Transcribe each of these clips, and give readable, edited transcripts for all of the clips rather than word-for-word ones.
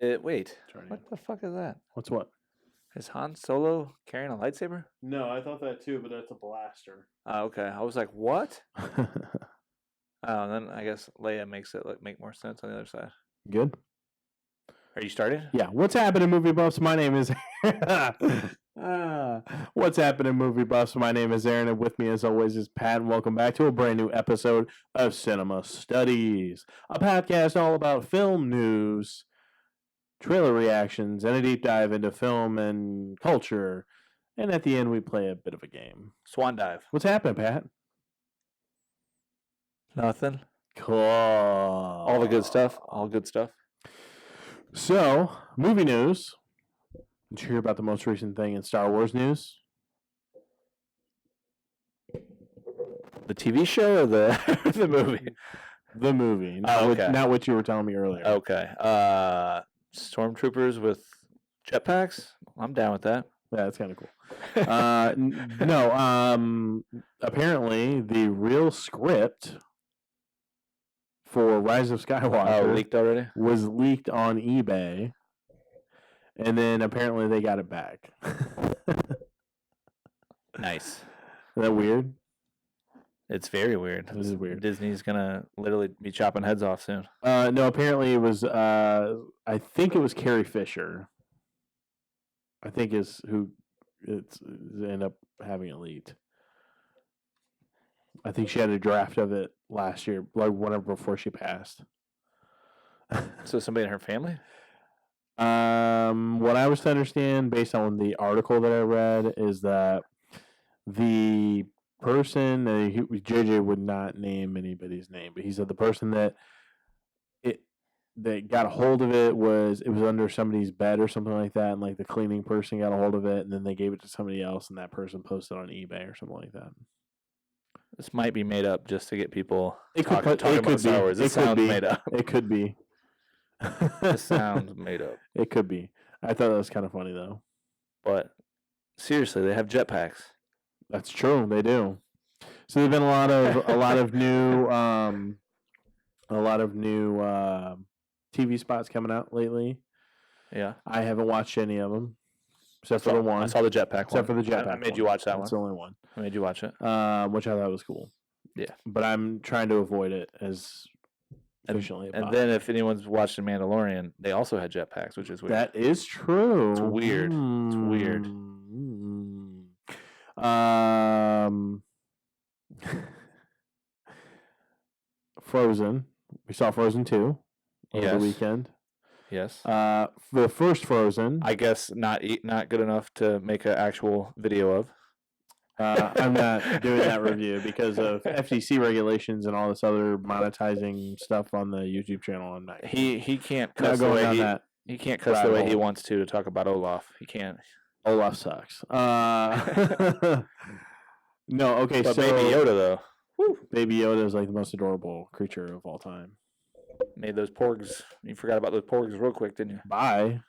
Wait, Turning. what the fuck is that? What's what? Is Han Solo carrying a lightsaber? No, I thought that too, but that's a blaster. Oh, okay. I was like, what? Oh, and then I guess Leia makes it make more sense on the other side. Good. Are you started? Yeah. What's happening, movie buffs? My name is. What's happening, movie buffs? My name is Aaron, and with me, as always, is Pat. And welcome back to a brand new episode of Cinema Studies, a podcast all about film news, trailer reactions, and a deep dive into film and culture. And at the end, we play a bit of a game. Swan dive. What's happening, Pat? Nothing. Cool. All the good stuff. All good stuff. So, movie news. Did you hear about the most recent thing in Star Wars news? The TV show or the the movie? The movie. Not what you were telling me earlier. Okay. Stormtroopers with jetpacks? I'm down with that. Yeah, that's kind of cool. No. Apparently, the real script for Rise of Skywalker leaked already? was leaked on eBay, and then apparently they got it back. Nice. Is that weird? It's very weird. This is weird. Disney's gonna literally be chopping heads off soon. No, apparently it was. I think it was Carrie Fisher. I think is who it's ended up having it leaked. I think she had a draft of it last year, like whenever before she passed. So somebody in her family? What I was to understand, based on the article that I read, is that the person, JJ would not name anybody's name, but he said the person that got a hold of it was under somebody's bed or something like that, and like the cleaning person got a hold of it, and then they gave it to somebody else, and that person posted on eBay or something like that. This might be made up just to get people talking about Star Wars. It sounds made up. It could be. This sounds made up. It could be. I thought that was kind of funny though. But seriously, they have jetpacks. That's true. They do. So there've been a lot of new TV spots coming out lately. Yeah, I haven't watched any of them except for the one. I saw the jetpack. Except for the jetpack. I made you watch that one. That's the only one. I made you watch it. Which I thought was cool. Yeah, but I'm trying to avoid it as efficiently as possible. And then if anyone's watching Mandalorian, they also had jetpacks, which is weird. That is true. It's weird. It's weird. Frozen. We saw Frozen 2 over the weekend. Yes. The first Frozen. I guess not good enough to make an actual video of. I'm not doing that review because of FTC regulations and all this other monetizing stuff on the YouTube channel. I'm not. He can't cuss the way he can't cuss the way he wants to talk about Olaf. He can't. Olaf sucks. No, okay. But so Baby Yoda though. Woo. Baby Yoda is like the most adorable creature of all time. Made those porgs. You forgot about those porgs real quick, didn't you? Bye.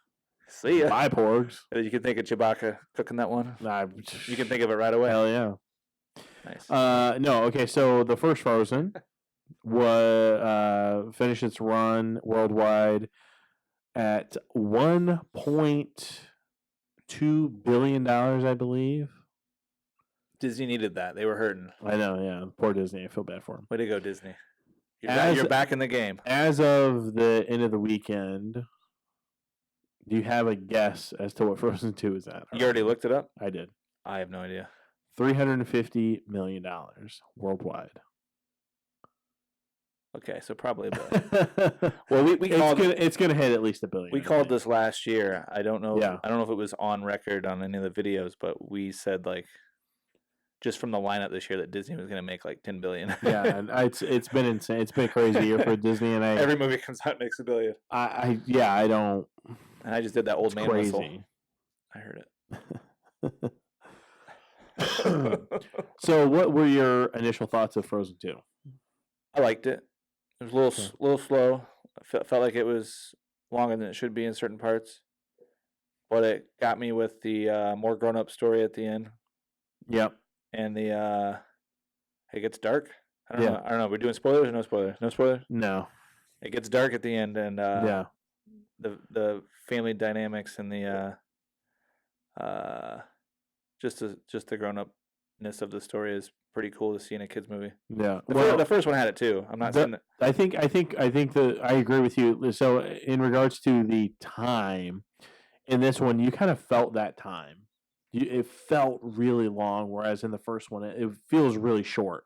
See ya. Bye, porgs. You can think of Chewbacca cooking that one. Nah, you can think of it right away. Hell yeah. Nice. No, okay. So the first Frozen finished its run worldwide at $1.2 billion, I believe. Disney needed that. They were hurting. I know, yeah. Poor Disney. I feel bad for them. Way to go, Disney. You're back in the game. As of the end of the weekend, do you have a guess as to what Frozen 2 is at? You already looked it up? I did. I have no idea. $350 million worldwide. Okay, so probably a billion. Well, it's going to hit at least $1 billion. We called this last year. I don't know. Yeah. I don't know if it was on record on any of the videos, but we said just from the lineup this year that Disney was going to make like $10 billion. Yeah, and it's been insane. It's been a crazy year for Disney, and every movie comes out makes $1 billion. I don't. And I just did that old man crazy. Whistle. I heard it. So, what were your initial thoughts of Frozen 2? I liked it. It was a little slow. I felt like it was longer than it should be in certain parts, but it got me with the more grown up story at the end. Yep. And it gets dark. I don't know. We're doing spoilers or no spoilers? No spoilers? No. It gets dark at the end, and yeah. the family dynamics and the just the grown upness of the story is pretty cool to see in a kids movie. Yeah. The first one had it too. I'm not saying that. I think that I agree with you. So in regards to the time in this one, you kind of felt that time. It felt really long, whereas in the first one, it feels really short.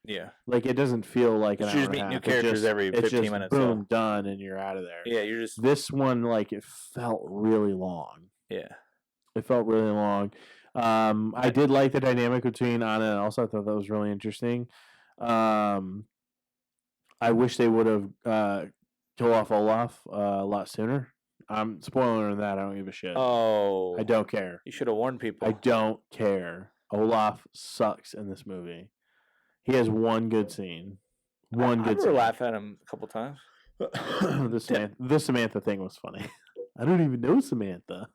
Yeah, Like it doesn't feel like an you hour just and a meet new half. characters every It's 15 just minutes. boom, So. done, and you're out of there. Yeah, you're just This one, like it felt really long. yeah. It felt really long. I did like the dynamic between Anna and Elsa. I thought that was really interesting. I wish they would have killed off Olaf a lot sooner. I'm spoiling that. I don't give a shit. Oh, I don't care. You should have warned people. I don't care. Olaf sucks in this movie. He has one good scene. One good I scene. laugh at him a couple times. The Samantha thing was funny. I don't even know Samantha.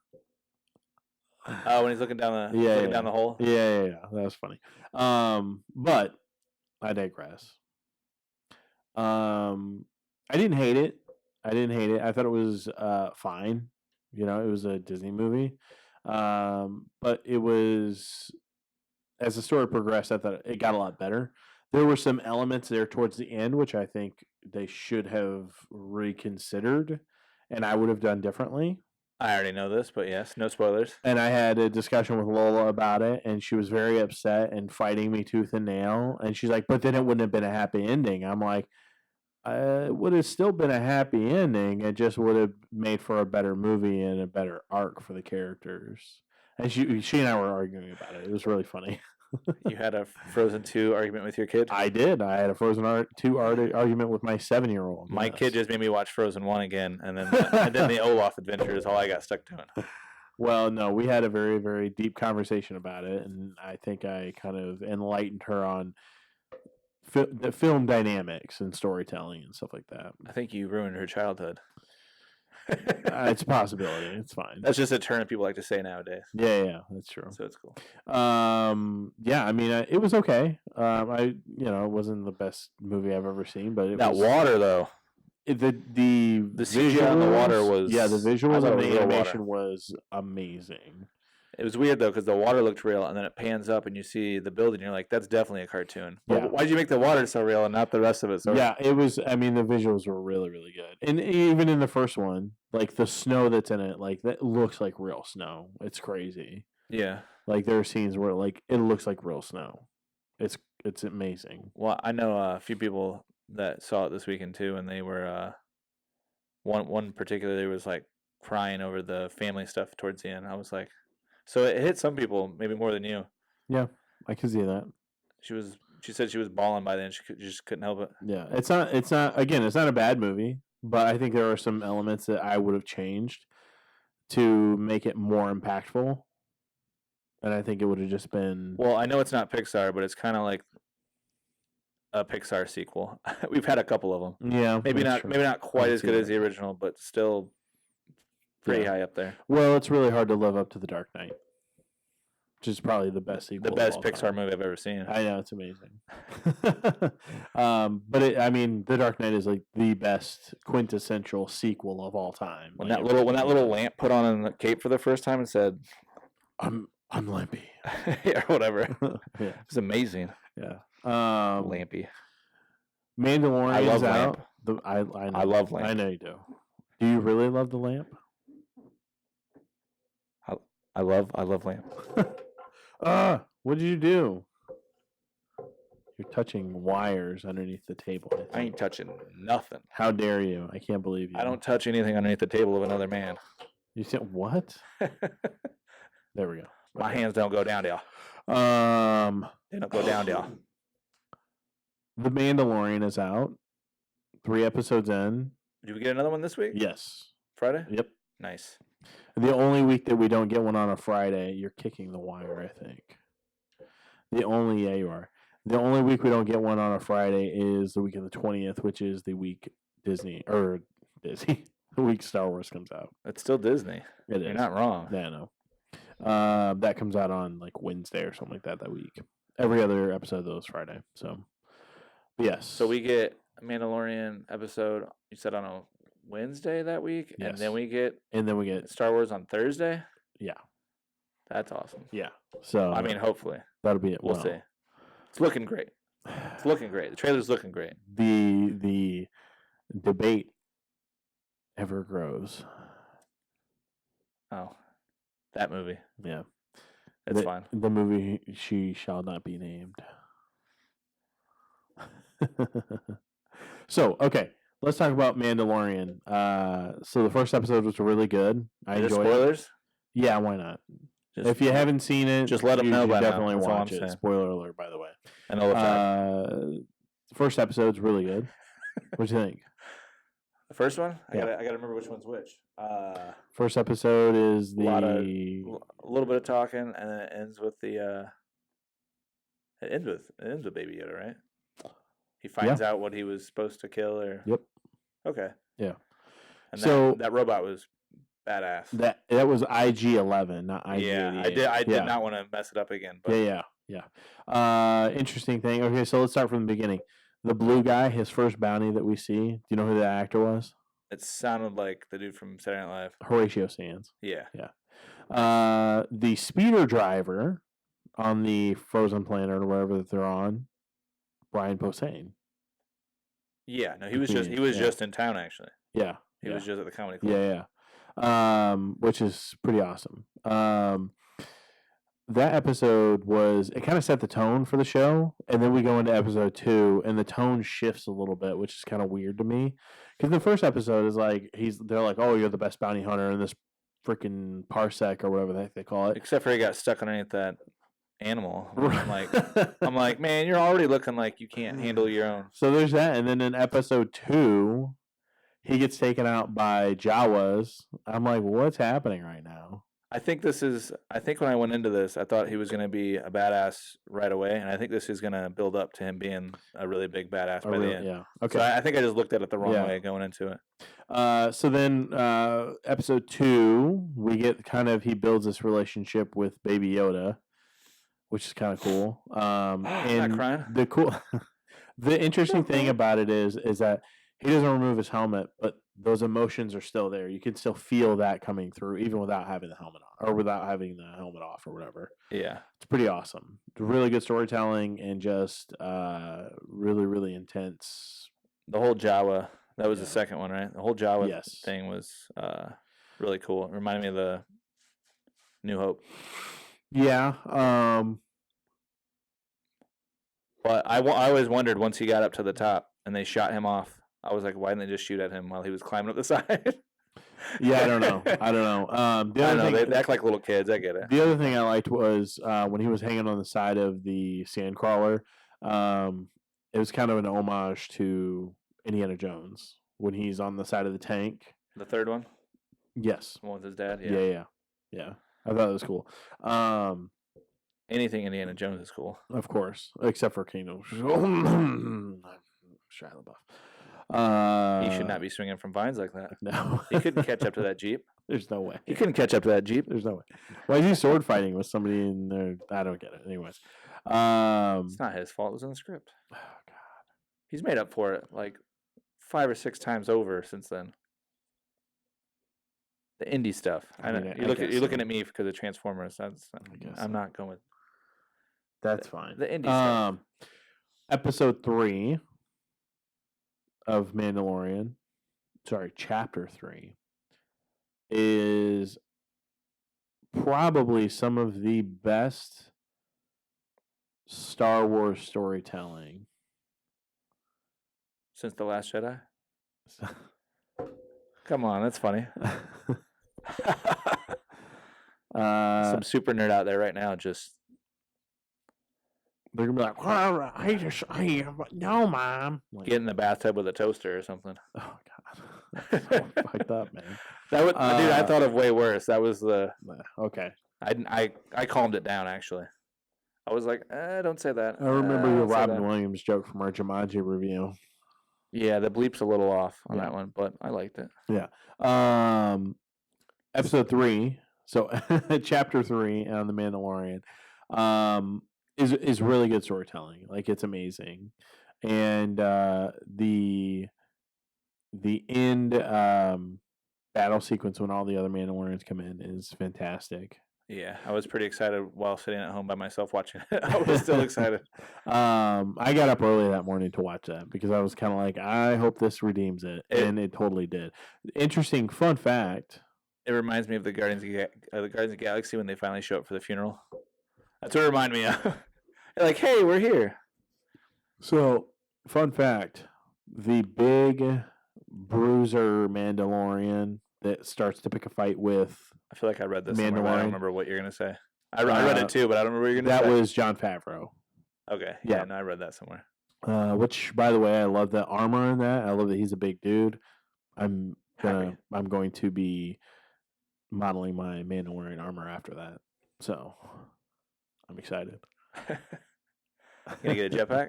Oh, when he's looking down the down the hole. Yeah. That was funny. But I digress. I didn't hate it. I thought it was fine. You know, it was a Disney movie. But it was, as the story progressed, I thought it got a lot better. There were some elements there towards the end which I think they should have reconsidered, and I would have done differently. I already know this, but yes, no spoilers. And I had a discussion with Lola about it, and she was very upset and fighting me tooth and nail. And she's like, "But then it wouldn't have been a happy ending." I'm like, "It would have still been a happy ending. It just would have made for a better movie and a better arc for the characters." And she and I were arguing about it. It was really funny. You had a Frozen 2 argument with your kid? I did. I had a Frozen 2 argument with my 7-year-old. My kid just made me watch Frozen 1 again, and then the Olaf adventure is all I got stuck doing. Well, no, we had a very, very deep conversation about it, and I think I kind of enlightened her on the film dynamics and storytelling and stuff like that. I think you ruined her childhood. It's a possibility. It's fine. That's just a term that people like to say nowadays. Yeah, that's true. So it's cool. Yeah, I mean, it was okay. It wasn't the best movie I've ever seen, but that water though. The CGI on the water was the visuals and the animation water. Was amazing. It was weird though because the water looked real, and then it pans up and you see the building. You're like, "That's definitely a cartoon." Yeah. Why'd you make the water so real and not the rest of it? So yeah, it was. I mean, the visuals were really, really good, and even in the first one, like the snow that's in it, like that looks like real snow. It's crazy. Yeah, like there are scenes where like it looks like real snow. It's amazing. Well, I know a few people that saw it this weekend too, and they were one particularly was like crying over the family stuff towards the end. I was like. So it hit some people, maybe more than you. Yeah, I can see that. She said she was bawling by then. She just couldn't help it. Yeah, it's not. Again, it's not a bad movie, but I think there are some elements that I would have changed to make it more impactful. And I think it would have just been. Well, I know it's not Pixar, but it's kind of like a Pixar sequel. We've had a couple of them. Yeah, maybe not quite as good as the original, but still. Pretty high up there. Well, it's really hard to live up to The Dark Knight, which is probably the best sequel. The best Pixar movie I've ever seen. I know, it's amazing. But The Dark Knight is like the best quintessential sequul of all time. When that little lamp put on a cape for the first time and said, "I'm Lampy," or whatever. Yeah, it was amazing. Yeah, Lampy. Mandalorian. I love out. Lamp. I love Lamp. I know you do. Do you really love the lamp? I love Lamp. What did you do? You're touching wires underneath the table. I ain't touching nothing. How dare you? I can't believe you. I don't touch anything underneath the table of another man. You said what? There we go. My hands don't go down, y'all. They don't go down, y'all. The Mandalorian is out. 3 episodes in. Did we get another one this week? Yes. Friday? Yep. Nice. The only week that we don't get one on a Friday, you're kicking the wire, I think. Yeah, you are. The only week we don't get one on a Friday is the week of the 20th, which is the week the week Star Wars comes out. It's still Disney. You're not wrong. Yeah, I know. That comes out on like Wednesday or something like that week. Every other episode though is Friday. So, yes. So we get a Mandalorian episode. You said on a Wednesday that week, and then Yes. we get And then we get Star Wars on Thursday. yeah. That's awesome. Yeah. So I mean, hopefully, that'll be it. we'll see. It's looking great. It's looking great. The trailer's looking great. The debate ever grows. Oh, that movie. Yeah. It's the, fine. The movie She Shall Not Be Named. So, okay. Let's talk about Mandalorian. So the first episode was really good. I Are there enjoyed it. spoilers? Yeah, why not? Just, If you haven't seen it, just let 'em know by now. definitely That's all watch I'm it. saying. Spoiler alert, by the way. I know the First episode's really good. What do you think? the first one. I Yeah. gotta remember which one's which. First episode is the A little bit of talking, and then it ends with the. It ends with Baby Yoda, right? He finds out what he was supposed to kill, or Yep. Okay. Yeah. And So- that robot was badass. that was IG-11, not IG-88. Yeah, I did not want to mess it up again. But Yeah. Interesting thing. Okay, so let's start from the beginning. The blue guy, his first bounty that we see. Do you know who the actor was? it sounded like the dude from Saturday Night Live. Horatio Sands. Yeah. The speeder driver on the frozen planet or wherever that they're on, Brian Posehn. Yeah. No, he was Yeah. just in town actually. Yeah. He yeah. was just at the comedy club. Yeah. Which is pretty awesome. That episode it kind of set the tone for the show, and then we go into episode 2, and the tone shifts a little bit, which is kind of weird to me. Because the first episode is like they're like, "Oh, you're the best bounty hunter in this freaking parsec or whatever the heck they call it." Except for he got stuck underneath that animal. I'm like, man, you're already looking like you can't handle your own. So there's that, and then in episode 2, he gets taken out by Jawas. I'm like, what's happening right now? I think when I went into this, I thought he was going to be a badass right away, and I think this is going to build up to him being a really big badass by the end. Yeah. Okay. So I think I just looked at it the wrong Yeah. way going into it. So then, episode 2, we get he builds this relationship with Baby Yoda, which is kind of cool. Not And crying. the interesting thing about it is that he doesn't remove his helmet, but those emotions are still there. You can still feel that coming through, even without having the helmet on, or without having the helmet off, or whatever. Yeah. It's pretty awesome. Really good storytelling, and just really, really intense. The whole Jawa, that was Yeah. the second one, right? The whole Jawa Yes. thing was really cool. It reminded me of the New Hope. Yeah. But I always wondered once he got up to the top and they shot him off, I was like, why didn't they just shoot at him while he was climbing up the side? Yeah, I don't know. The I other know, thing, they act like little kids. I get it. the other thing I liked was when he was hanging on the side of the sandcrawler. It was kind of an homage to Indiana Jones when he's on the side of the tank. The third one, Yes. the one with his dad. Yeah. I thought it was cool. Anything Indiana Jones is cool. Of course, except for Kingdom. Shia LaBeouf. He should not be swinging from vines like that. No, He couldn't catch up to that Jeep. There's no way. He couldn't catch up to that Jeep. There's no way. Why is he sword fighting with somebody in there? I don't get it. Anyways, It's not his fault. It was in the script. oh god, He's made up for it like 5 or 6 times over since then. The indie stuff. I mean, I You're looking guess so. at me because of Transformers. guess I'm so. not going with that's fine. the indie stuff. Episode 3 of Mandalorian, chapter 3, is probably some of the best Star Wars storytelling. Since The Last Jedi. Come on, that's funny. Some super nerd out there right now just they're gonna be like, "Well, no, mom." Like, get in the bathtub with a toaster or something. oh god, that's so fucked up, man. That would, dude, I thought of way worse. That was the Okay, I calmed it down actually. I was like, don't say that. I remember your don't say Robin that." Williams joke from our Jumanji review. Yeah, the bleep's a little off on Yeah. that one, but I liked it. Episode 3, so chapter 3 on the Mandalorian, is really good storytelling. Like, it's amazing, and the the end battle sequence when all the other Mandalorians come in is fantastic. Yeah, I was pretty excited while sitting at home by myself watching it. I was still excited. I got up early that morning to watch that because I was kind of like, I hope this redeems it, and it totally did. Interesting fun fact. It reminds me of the Guardians of the Galaxy when they finally show up for the funeral. That's what it reminded me of. They're like, hey, we're here. So, fun fact: the big bruiser Mandalorian that starts to pick a fight with I feel like I read this somewhere, but I Mandalorian. don't remember what you're gonna say. I read it too, but I don't remember what you're gonna That say. was Jon Favreau. Okay. Yeah. Yeah, no, I read that somewhere. Which, by the way, I love the armor in that. I love that he's a big dude. I'm Happy. going to be modeling my Mandalorian armor after that. So I'm excited. Gonna get a jetpack?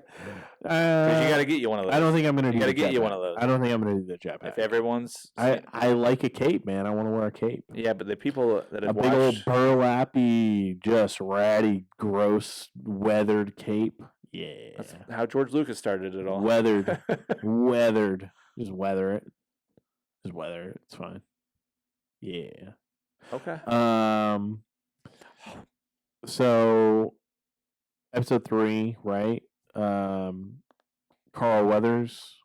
Because you gotta get you one of those. I don't think I'm gonna. You do gotta the get you jetpack. one of those. I don't think I'm gonna do the jetpack. If everyone's, I like a cape, man. I want to wear a cape. yeah, but the people that A have big old watched, burlappy, just ratty, gross, weathered cape. Yeah, that's how George Lucas started it all. weathered, weathered. Just weather it. Just weather it. It's fine. Yeah. Okay. So episode 3, right? Carl Weathers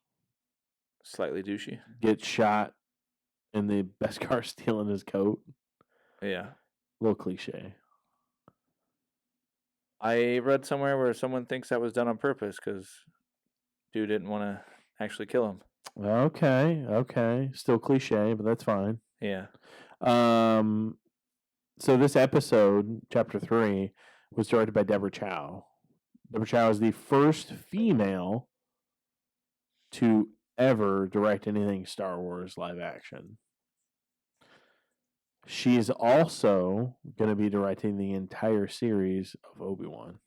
Slightly douchey. gets shot in the Beskar stealing his coat. Yeah. A little cliche. I read somewhere where someone thinks that was done on purpose because dude didn't want to actually kill him. Okay. Still cliche, but that's fine. Yeah. So this episode, chapter 3, was directed by Deborah Chow. Deborah Chow is the first female to ever direct anything Star Wars live action. She's also going to be directing the entire series of Obi-Wan.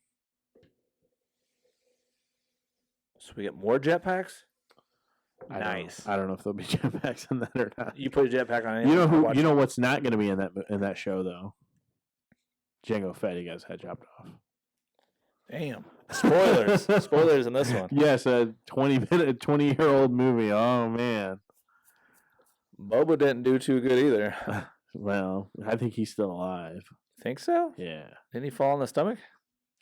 So we get more jetpacks? I Nice. don't know if there'll be jetpacks in that or not. You put a jetpack on anything? You know I'll who? watch You know it. what's not going to be in that show though? Jango Fett. He got his head chopped off. Damn. Spoilers. Spoilers in this one. Yes, a 20-year-old movie. Oh man. Boba didn't do too good either. Well, I think he's still alive. Think so? Yeah, Didn't he fall in the stomach?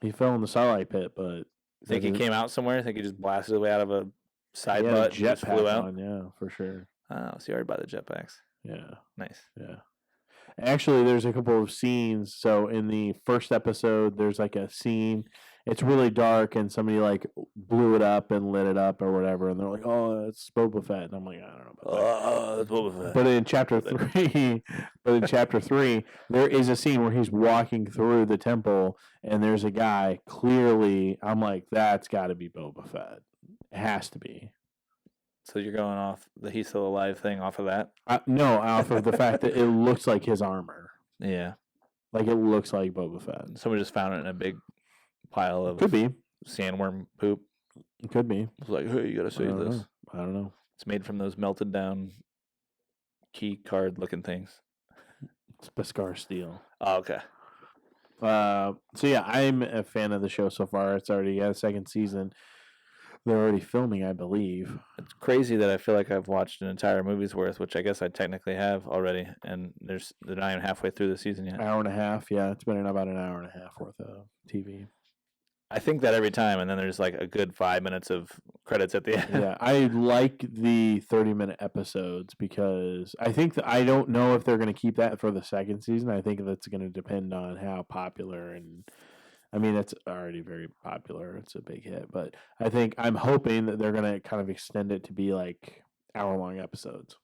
he fell in the Starlight Pit, but Think he came out somewhere? Think he just blasted his way out of a side he had a butt and just flew jetpack out? on, yeah, for sure. Oh, so you already bought the jetpacks. Yeah, Nice. yeah. Actually, there's a couple of scenes. So in the first episode, there's like a scene. It's really dark, and somebody like blew it up and lit it up or whatever, and they're like, "Oh, it's Boba Fett," and I'm like, "I don't know about that." Oh, that's Boba Fett. But in chapter 3, there is a scene where he's walking through the temple, and there's a guy. Clearly, I'm like, that's got to be Boba Fett. It has to be. So you're going off the he's still alive thing off of that? No, off of the fact that it looks like his armor. Yeah. Like it looks like Boba Fett. Someone just found it in a big pile of Could be. sandworm poop. It could be. It was like, hey, you gotta I save don't this. know. I don't know. It's made from those melted down key card looking things. It's Beskar Steel. Oh, okay. So yeah, I'm a fan of the show so far. It's already got a second season. They're already filming, I believe. It's crazy that I feel like I've watched an entire movie's worth, which I guess I technically have already, and they're not even halfway through the season yet. Hour and a half. Yeah, it's been about an hour and a half worth of TV. I think that every time, and then there's like a good 5 minutes of credits at the end. Yeah, I like the 30-minute episodes because I think I don't know if they're going to keep that for the second season. I think that's going to depend on how popular and I mean it's already very popular. It's a big hit, but I'm hoping that they're going to kind of extend it to be like hour-long episodes.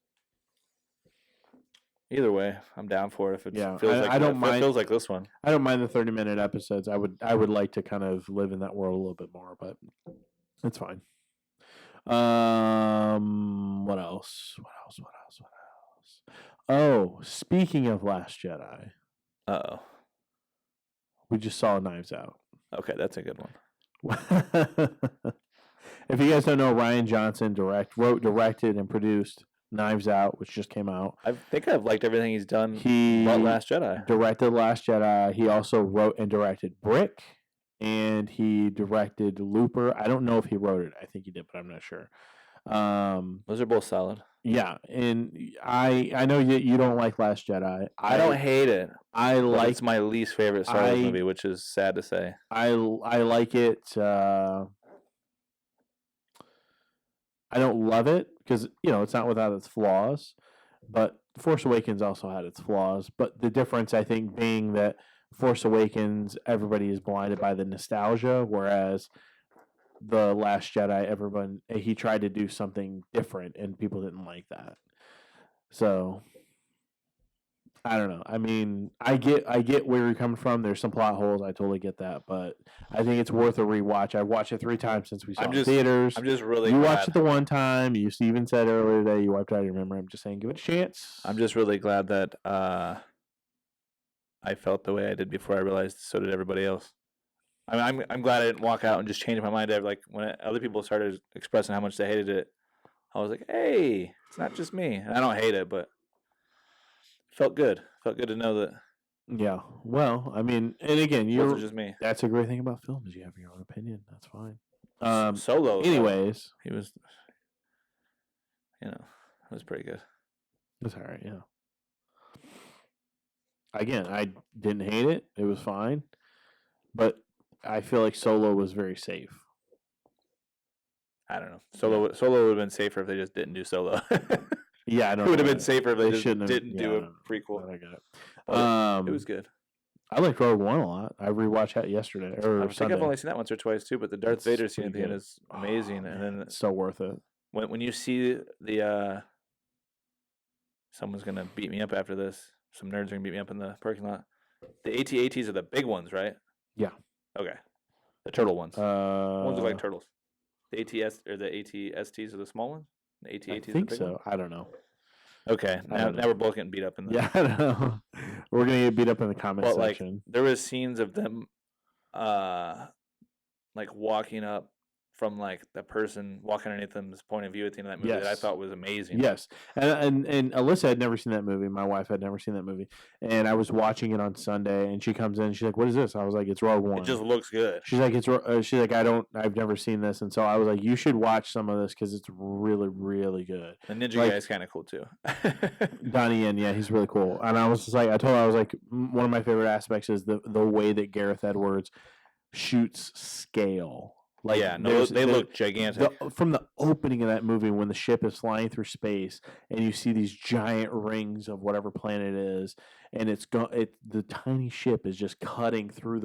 Either way, I'm down for it. If it Yeah, feels like I don't if mind. it feels like this one. I don't mind the 30-minute episodes. I would like to kind of live in that world a little bit more, but it's fine. What else? Oh, speaking of Last Jedi, Uh-oh. we just saw Knives Out. Okay, that's a good one. If you guys don't know, Rian Johnson wrote, directed, and produced Knives Out, which just came out. I think I've liked everything he's done He about Last Jedi. directed Last Jedi. He also wrote and directed Brick, and he directed Looper. I don't know if he wrote it. I think he did, but I'm not sure. Those are both solid. Yeah, and I know you don't like Last Jedi. I don't hate it. I But like it's my least favorite Star Wars movie, which is sad to say. I like it. I don't love it because it's not without its flaws, but Force Awakens also had its flaws. But the difference, I think, being that Force Awakens, everybody is blinded by the nostalgia, whereas the Last Jedi, he tried to do something different, and people didn't like that. So I don't know. I mean, I get where you're coming from. There's some plot holes. I totally get that, but I think it's worth a rewatch. I've watched it 3 times since we saw it in theaters. I'm just really You glad. watched it the one time. You even said earlier today you wiped out your memory. I'm just saying, give it a chance. I'm just really glad that I felt the way I did before I realized so did everybody else. I'm glad I didn't walk out and just change my mind. Like when other people started expressing how much they hated it, I was like, hey, it's not just me. And I don't hate it, but it felt good. Felt good to know that. Yeah. Well, I mean, and again, it wasn't just me. That's a great thing about film is you have your own opinion. That's fine. Solo. Anyways, he was, it was pretty good. It's all right. Yeah. Again, I didn't hate it. It was fine, but I feel like Solo was very safe. I don't know. Solo would have been safer if they just didn't do Solo. Yeah, I don't. It would have been safer if they just didn't do a prequel. I got it. It was good. I liked Rogue One a lot. I rewatched that yesterday I think I've only seen that once or twice too, but the Darth Vader scene at the end is amazing. And then it's so worth it. When you see the someone's gonna beat me up after this. Some nerds are gonna beat me up in the parking lot. The AT-ATs are the big ones, right? Yeah. Okay. The turtle ones. Ones look like turtles. The ATS or the AT-STs are the small ones. The AT-ATs I are the think big so. ones? I don't know. Okay. Now we're both getting beat up in the. Yeah, I don't know. We're gonna get beat up in the comment section. Like, there was scenes of them, like walking up from like the person walking underneath them's point of view at the end of that movie that I thought was amazing. Yes, and Alyssa had never seen that movie. My wife had never seen that movie, and I was watching it on Sunday, and she comes in, she's like, "What is this?" I was like, "It's Rogue One." It just looks good. She's like, she's like, I've never seen this, and so I was like, you should watch some of this because it's really, really good. The ninja guy's kind of cool too. Donnie Yen, yeah, he's really cool. And I was just like, I told her, I was like, one of my favorite aspects is the way that Gareth Edwards shoots scale. Like, yeah, no, they look gigantic. From the opening of that movie, when the ship is flying through space, and you see these giant rings of whatever planet it is, and the tiny ship is just cutting through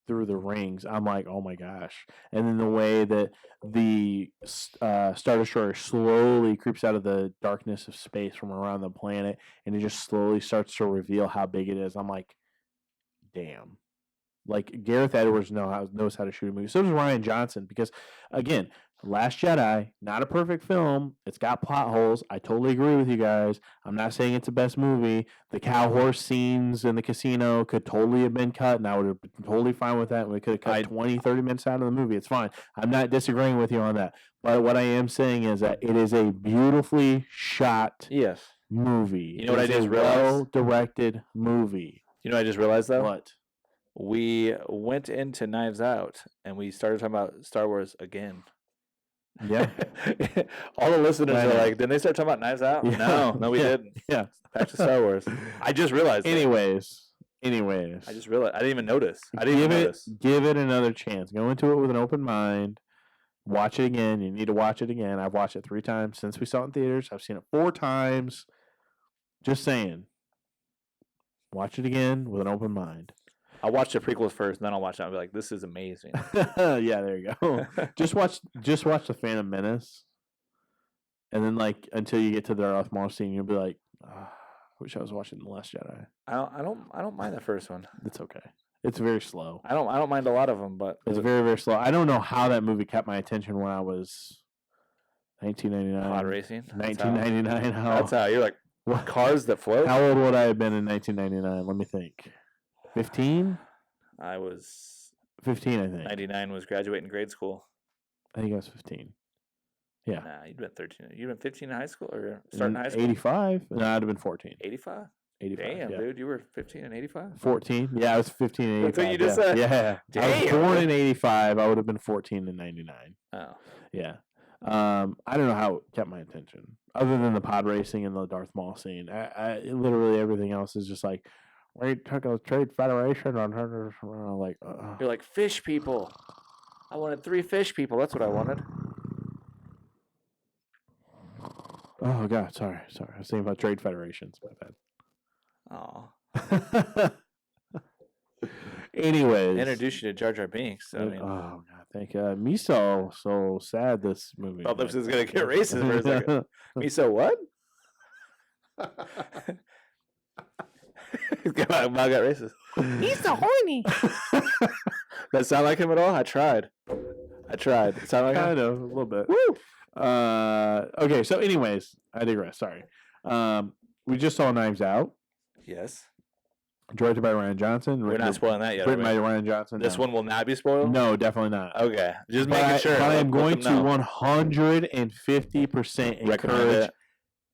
the rings. I'm like, oh my gosh! And then the way that the Star Destroyer slowly creeps out of the darkness of space from around the planet, and it just slowly starts to reveal how big it is. I'm like, damn. Like, Gareth Edwards knows how to shoot a movie. So does Rian Johnson. Because, again, Last Jedi, not a perfect film. It's got plot holes. I totally agree with you guys. I'm not saying it's the best movie. The cow horse scenes in the casino could totally have been cut, and I would have been totally fine with that. We could have cut 20, 30 minutes out of the movie. It's fine. I'm not disagreeing with you on that. But what I am saying is that it is a beautifully shot movie. You know what I just realized? Well-directed movie. You know what I just realized, though? What? We went into Knives Out, and we started talking about Star Wars again. Yeah. All the listeners are like, didn't they start talking about Knives Out? Yeah. No, we didn't. Yeah. Back to Star Wars. I just realized. Anyways. I just realized. I didn't even notice. Give it another chance. Go into it with an open mind. Watch it again. You need to watch it again. I've watched it 3 times since we saw it in theaters. I've seen it 4 times. Just saying. Watch it again with an open mind. I'll watch the prequels first, and then I'll watch it. I'll be like, "This is amazing." Yeah, there you go. Just watch the Phantom Menace, and then until you get to the Darth Maul scene, you'll be like, I wish I was watching The Last Jedi. I don't mind the first one. It's okay. It's very slow. I don't mind a lot of them, but it's very, very slow. I don't know how that movie kept my attention when I was 1999. Pod racing. 1999. That's how you're like, what? Cars that float. How old would I have been in 1999? Let me think. 15? I was 15, I think. 99 was graduating grade school. I think I was 15. Yeah. Nah, you'd been 13. You'd been 15 in high school or starting high school? 85? No, I'd have been 14. 85? 85. Damn, yeah. dude, you were 15 and 85? 14? Yeah, I was 15 and 85. That's what you just said? Yeah. Damn. I was born in 85. I would have been 14 in 99. Oh. Yeah. I don't know how it kept my attention, other than the pod racing and the Darth Maul scene. Literally everything else is just like, we took a trade federation on her. Like, You're like, fish people. I wanted 3 fish people. That's what I wanted. oh god, sorry. I was thinking about trade federations. Oh. My bad. Anyways, Introduce you to Jar Jar Binks. I mean, oh god, thank God. Me so sad this movie. thought this was gonna get racist for a second. Miso what? Got racist. He's so horny. That sound like him at all? I tried. It sound like him? Kind of a little bit. Woo! Okay, so anyways, I digress. Sorry. We just saw Knives Out, Yes. directed by Ryan Johnson. We're not spoiling that yet. are Written we? by Ryan Johnson. This no. one will not be spoiled? No, definitely not. Okay. Just But making sure. But I am Let going them to know. 150% Recommend encourage it.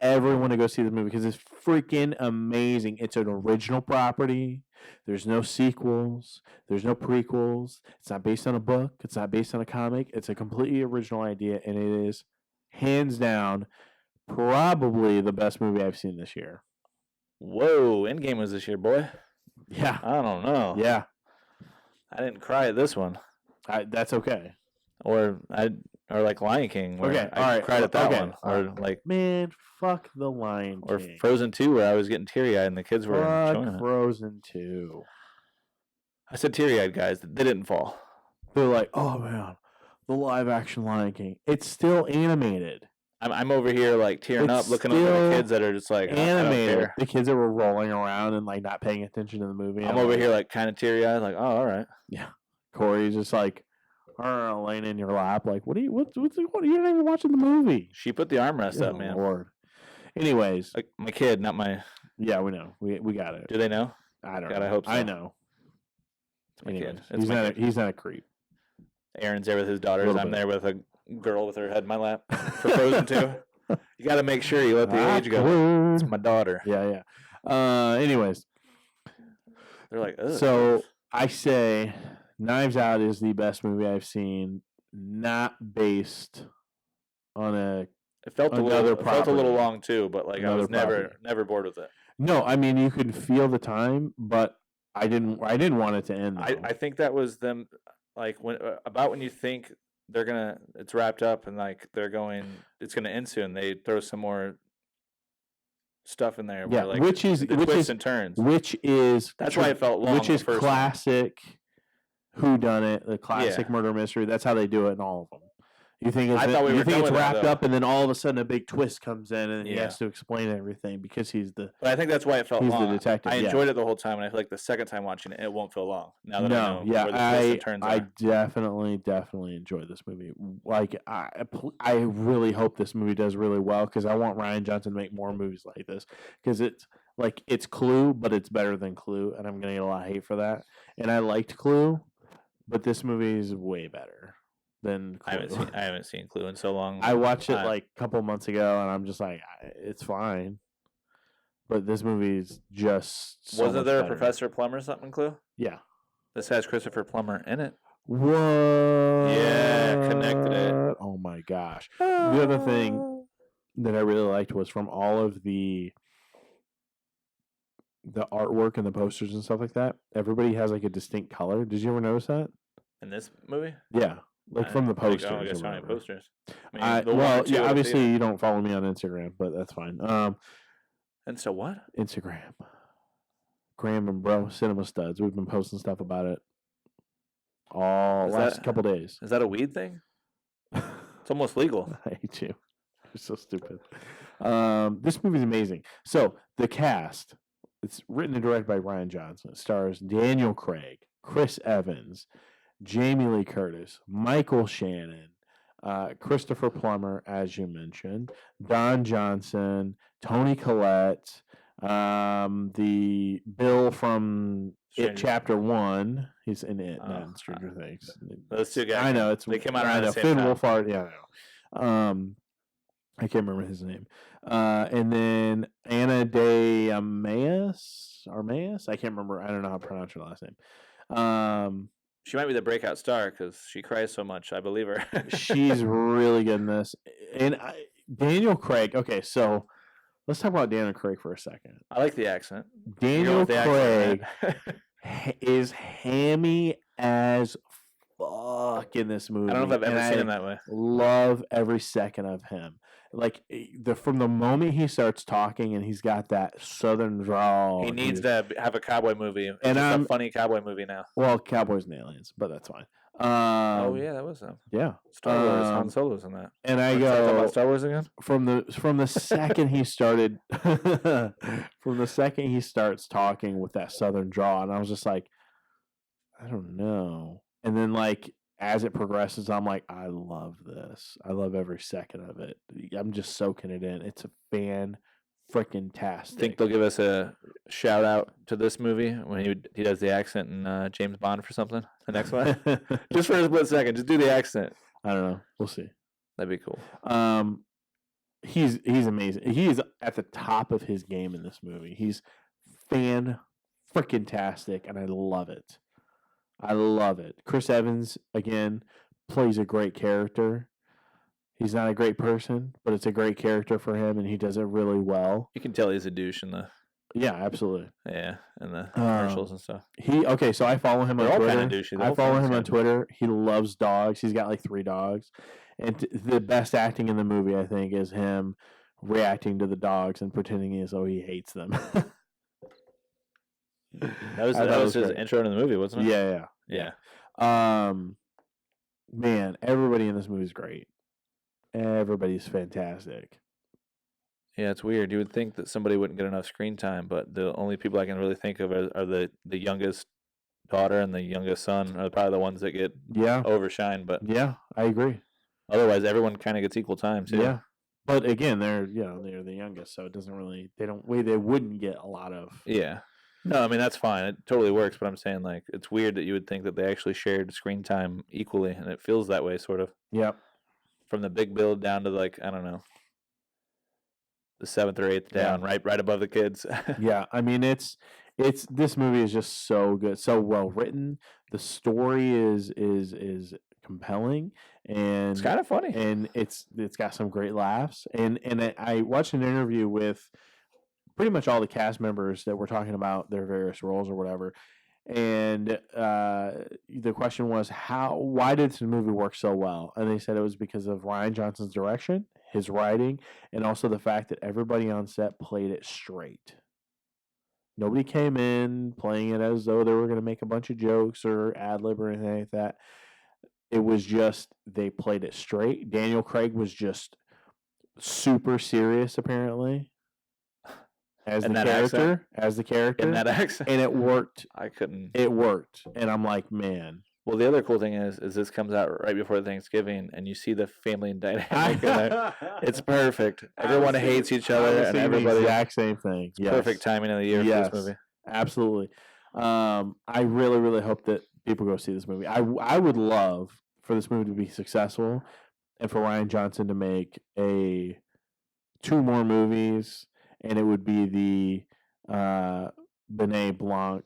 everyone to go see the movie because it's freaking amazing. It's an original property. There's no sequels. There's no prequels. It's not based on a book. It's not based on a comic. It's a completely original idea, and it is hands down probably the best movie I've seen this year. Whoa. Endgame was this year, boy. Yeah, I don't know. yeah. I didn't cry at this one. That's okay. Or like Lion King. Where Okay, I alright, cried at that okay, one. Or like Man, fuck the Lion or King. Frozen 2 where I was getting teary eyed and the kids were enjoying Fuck it. Frozen 2. I said teary eyed, guys. They didn't fall. They're like, oh man, the live action Lion King. It's still animated. I'm over here like tearing It's up, looking at the still kids that are just like I don't Animated. care. The kids that were rolling around and like not paying attention to the movie. I'm over here like kind of teary eyed, like, oh, all right. Corey's just like, laying in your lap, like, what? You're not even watching the movie. She put the armrest Good up, man. Lord. Anyways, Like my kid, not my. yeah, we know. We got it. Do they know? I don't God, know. I hope I so. know. It's my Anyways, kid. It's my kid. he's not a creep. Aaron's there with his daughters. Little I'm bit. there with a girl with her head in my lap for Frozen 2. You got to make sure you let the age go. It's my daughter. Yeah. Anyways, They're like, ugh. so I say Knives Out is the best movie I've seen, not based on a. it felt another it felt a little property. long too, but like I Another was never property. bored with it. No, I mean you could feel the time, but I didn't want it to end. Though. I think that was them, like when you think it's wrapped up and like it's gonna end soon. They throw some more stuff in there. Yeah, where, like, which is the twists and turns. that's why it felt long. Which the is first one. classic whodunit, the classic murder mystery. That's how they do it in all of them. You think I thought we you were think done it's with that, wrapped though. up, and then all of a sudden a big twist comes in, and he Yeah. has to explain everything because he's the But I think that's why it felt he's the long. detective. I yeah. enjoyed it the whole time, and I feel like the second time watching it, it won't feel long. Now that I No, know yeah, where the twists and turns I are. definitely enjoyed this movie. Like I really hope this movie does really well because I want Ryan Johnson to make more movies like this because it's Clue, but it's better than Clue, and I'm gonna get a lot of hate for that. And I liked Clue, but this movie is way better than Clue. I haven't seen Clue in so long. I watched it I- like a couple months ago, and I'm just like, it's fine. But this movie is just so Wasn't much there a better. Professor Plummer something in Clue? Yeah. This has Christopher Plummer in it. What? Yeah, connected it. Oh my gosh. The other thing that I really liked was from all of the artwork and the posters and stuff like that. Everybody has like a distinct color. Did you ever notice that? In this movie? Yeah, like from the posters. I or guess how many whatever. posters? I mean, the one or Well, two yeah. at the Obviously, theater. you don't follow me on Instagram, but that's fine. And so what? Instagram, Graham and Bro Cinema Studs. We've been posting stuff about it all Is last that- couple days. Is that a weed thing? It's almost legal. I hate you. You're so stupid. This movie's amazing. So the cast, it's written and directed by Ryan Johnson. It stars Daniel Craig, Chris Evans, Jamie Lee Curtis, Michael Shannon, Christopher Plummer, as you mentioned, Don Johnson, Tony Collette, the Bill from Stranger- It Chapter 1. He's in It, Oh, not in Stranger Things. Those two guys. I know it's They came out I around know the same Finn time. Wolfhard. Yeah, I know. I can't remember his name. And then Anna de Armaeus. I can't remember. I don't know how to pronounce her last name. She might be the breakout star because she cries so much. I believe her. She's really good in this. And Daniel Craig. Okay, so let's talk about Daniel Craig for a second. I like the accent. You're going Daniel with the Craig accent, right? is hammy as fuck in this movie. I don't know if I've and ever seen I him that way. love every second of him. Like from the moment he starts talking and he's got that southern drawl. He needs to have a cowboy movie. It's And just a funny cowboy movie now. Well, Cowboys and Aliens, but that's fine. Oh yeah, that was them. Yeah. Star Wars. Han Solo's in that. And I Wanna talk go about Star Wars again. from the second he started, from the second he starts talking with that southern drawl, and I was just like, I don't know. And then like as it progresses, I'm like, I love this. I love every second of it. I'm just soaking it in. It's a freaking tastic. Think they'll give us a shout out to this movie when he does the accent in James Bond for something? The next one, just for a split second, just do the accent. I don't know. We'll see. That'd be cool. He's amazing. He is at the top of his game in this movie. He's freaking tastic, and I love it. I love it. Chris Evans again plays a great character. He's not a great person, but it's a great character for him, and he does it really well. You can tell he's a douche in the absolutely. Yeah, and the commercials and stuff. So I follow him on They're all Twitter. kinda douchey. The I whole follow thing's him on kinda Twitter. He loves dogs. He's got like 3 dogs, and the best acting in the movie, I think, is him reacting to the dogs and pretending as though he hates them. That was his intro to the movie, wasn't it? Yeah. Yeah. Man, everybody in this movie is great. Everybody's fantastic. Yeah, it's weird. You would think that somebody wouldn't get enough screen time, but the only people I can really think of are the youngest daughter and the youngest son are probably the ones that get overshined. But yeah, I agree. Otherwise, everyone kind of gets equal time too. Yeah, but again, they're the youngest, so it doesn't really they wouldn't get a lot of. Yeah. No, I mean that's fine. It totally works. But I'm saying like it's weird that you would think that they actually shared screen time equally, and it feels that way sort of. Yep. From the big build down to like I don't know. The 7th or 8th down, right above the kids. Yeah, I mean it's this movie is just so good, so well written. The story is compelling and it's kind of funny, and it's got some great laughs. And I watched an interview with pretty much all the cast members that were talking about their various roles or whatever. And the question was why did this movie work so well? And they said it was because of Rian Johnson's direction, his writing, and also the fact that everybody on set played it straight. Nobody came in playing it as though they were going to make a bunch of jokes or ad-lib or anything like that. It was just they played it straight. Daniel Craig was just super serious, apparently. As the character in that accent, and it worked. It worked, and I'm like, man. Well, the other cool thing is this comes out right before Thanksgiving, and you see the family dynamic. It's perfect. Everyone hates each other, and everybody the exact same thing. Yes. Perfect timing of the year for this movie. Absolutely. I really, really hope that people go see this movie. I would love for this movie to be successful, and for Rian Johnson to make 2 more movies. And it would be the Benet Blanc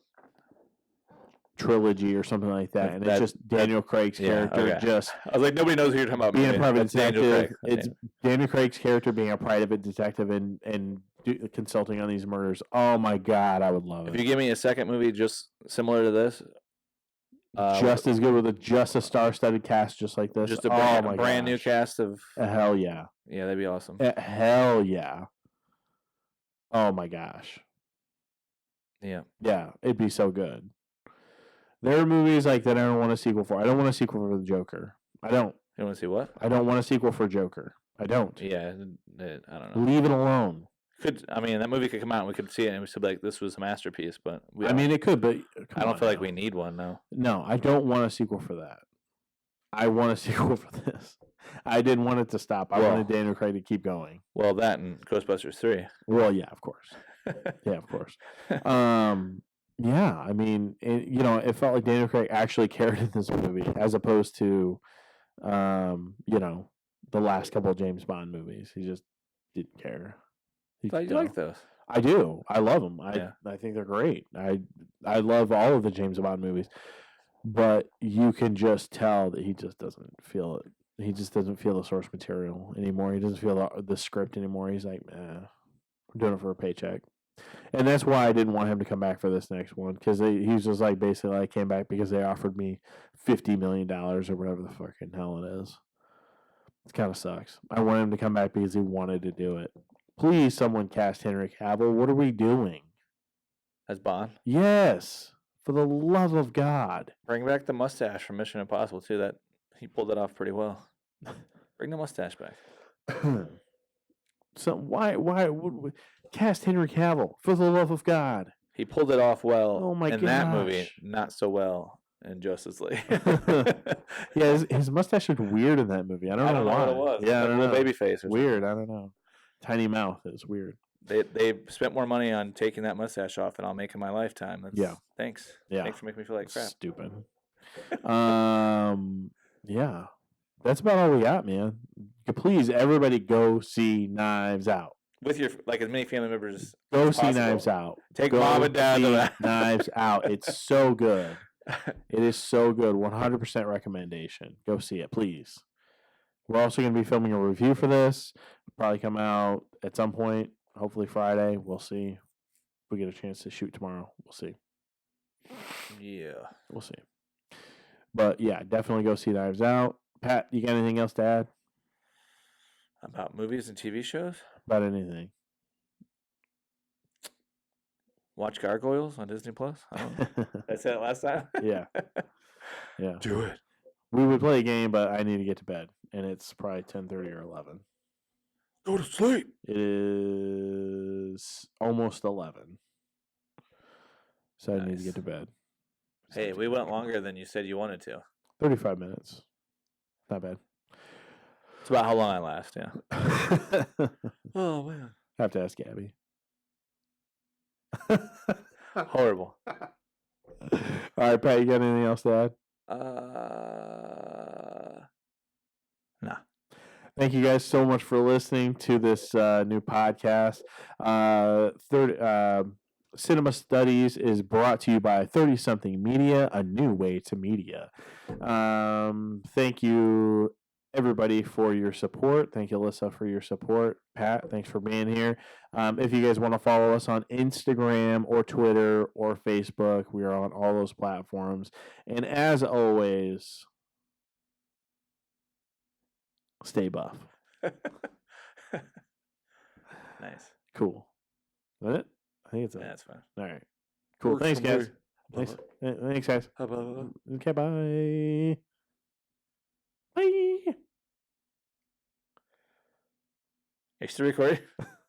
trilogy or something like that. And it's just Daniel Craig's character. Just I was like, nobody knows who you're talking about. Being a private detective. It's Daniel Craig's character being a private detective and consulting on these murders. Oh my God, I would love it. If you give me a second movie just similar to this, just as good with just a star-studded cast, just like this. Just a brand new cast of. Hell yeah. Yeah, that'd be awesome. Hell yeah. Oh my gosh. Yeah. Yeah, it'd be so good. There are movies like that I don't want a sequel for. I don't want a sequel for The Joker. I don't. You want to see what? I don't want a sequel for Joker. I don't. Yeah, I don't know. Leave it alone. That movie could come out and we could see it and we should be like, this was a masterpiece, but it could, but I don't feel like we need one, no. No, I don't want a sequel for that. I want a sequel for this. I didn't want it to stop. I wanted Daniel Craig to keep going. Well, that and Ghostbusters 3. Well, yeah, of course. Yeah, of course. Yeah, I mean, it felt like Daniel Craig actually cared in this movie as opposed to, the last couple of James Bond movies. He just didn't care. I thought you like those. I do. I love them. I think they're great. I love all of the James Bond movies. but you can just tell that he just doesn't feel it. He just doesn't feel the source material anymore. He doesn't feel the script anymore. He's like, I'm doing it for a paycheck. And that's why I didn't want him to come back for this next one, because he was just like, basically, I came back because they offered me $50 million or whatever the fucking hell it is. It kind of sucks. I want him to come back because he wanted to do it. Please, someone cast Henry Cavill. What are we doing? As Bond. Yes, for the love of God. Bring back the mustache from Mission Impossible too. That he pulled it off pretty well. Bring the mustache back. So why would we cast Henry Cavill for the love of God? He pulled it off well Oh my in that movie, gosh. not so well in Justice League. Yeah, his mustache was weird in that movie. I don't know why. what it was. Yeah, I Like don't a little know. baby face or Weird. I don't know. Tiny mouth is weird. They spent more money on taking that mustache off than I'll make in my lifetime. Yeah. Thanks. Yeah. Thanks for making me feel like crap. Stupid. Yeah. That's about all we got, man. Please, everybody, go see Knives Out. With your as many family members. Go as see possible. Knives Out. Take Go mom and dad to see that. Knives Out. It's so good. It is so good. 100% recommendation. Go see it, please. We're also going to be filming a review for this. Probably come out at some point. Hopefully Friday. We'll see. If we get a chance to shoot tomorrow, we'll see. Yeah. We'll see. But yeah, definitely go see Knives Out. Pat, you got anything else to add About movies and TV shows? about anything? Watch Gargoyles on Disney Plus. I don't know. I said it last time. Yeah. Yeah. Do it. We would play a game, but I need to get to bed, and it's probably 10:30 or 11. Go to sleep. It is almost 11. So I need to Nice. get to bed. Hey, we went longer than you said you wanted to. 35 minutes. Not bad. It's about how long I last, yeah. Oh, man. Have to ask Gabby. Horrible. All right, Pat, you got anything else to add? Nah. Thank you guys so much for listening to this new podcast. Cinema Studies is brought to you by 30 Something Media, a new way to media. Thank you, everybody, for your support. Thank you, Alyssa, for your support. Pat, thanks for being here. If you guys want to follow us on Instagram or Twitter or Facebook, we are on all those platforms. And as always, stay buff. Nice. Cool. Is that it? I think it's it. Yeah, that's fine. All right. Cool. Works Thanks, for guys. me. Thanks, guys. Okay, bye. Bye. Are you still recording?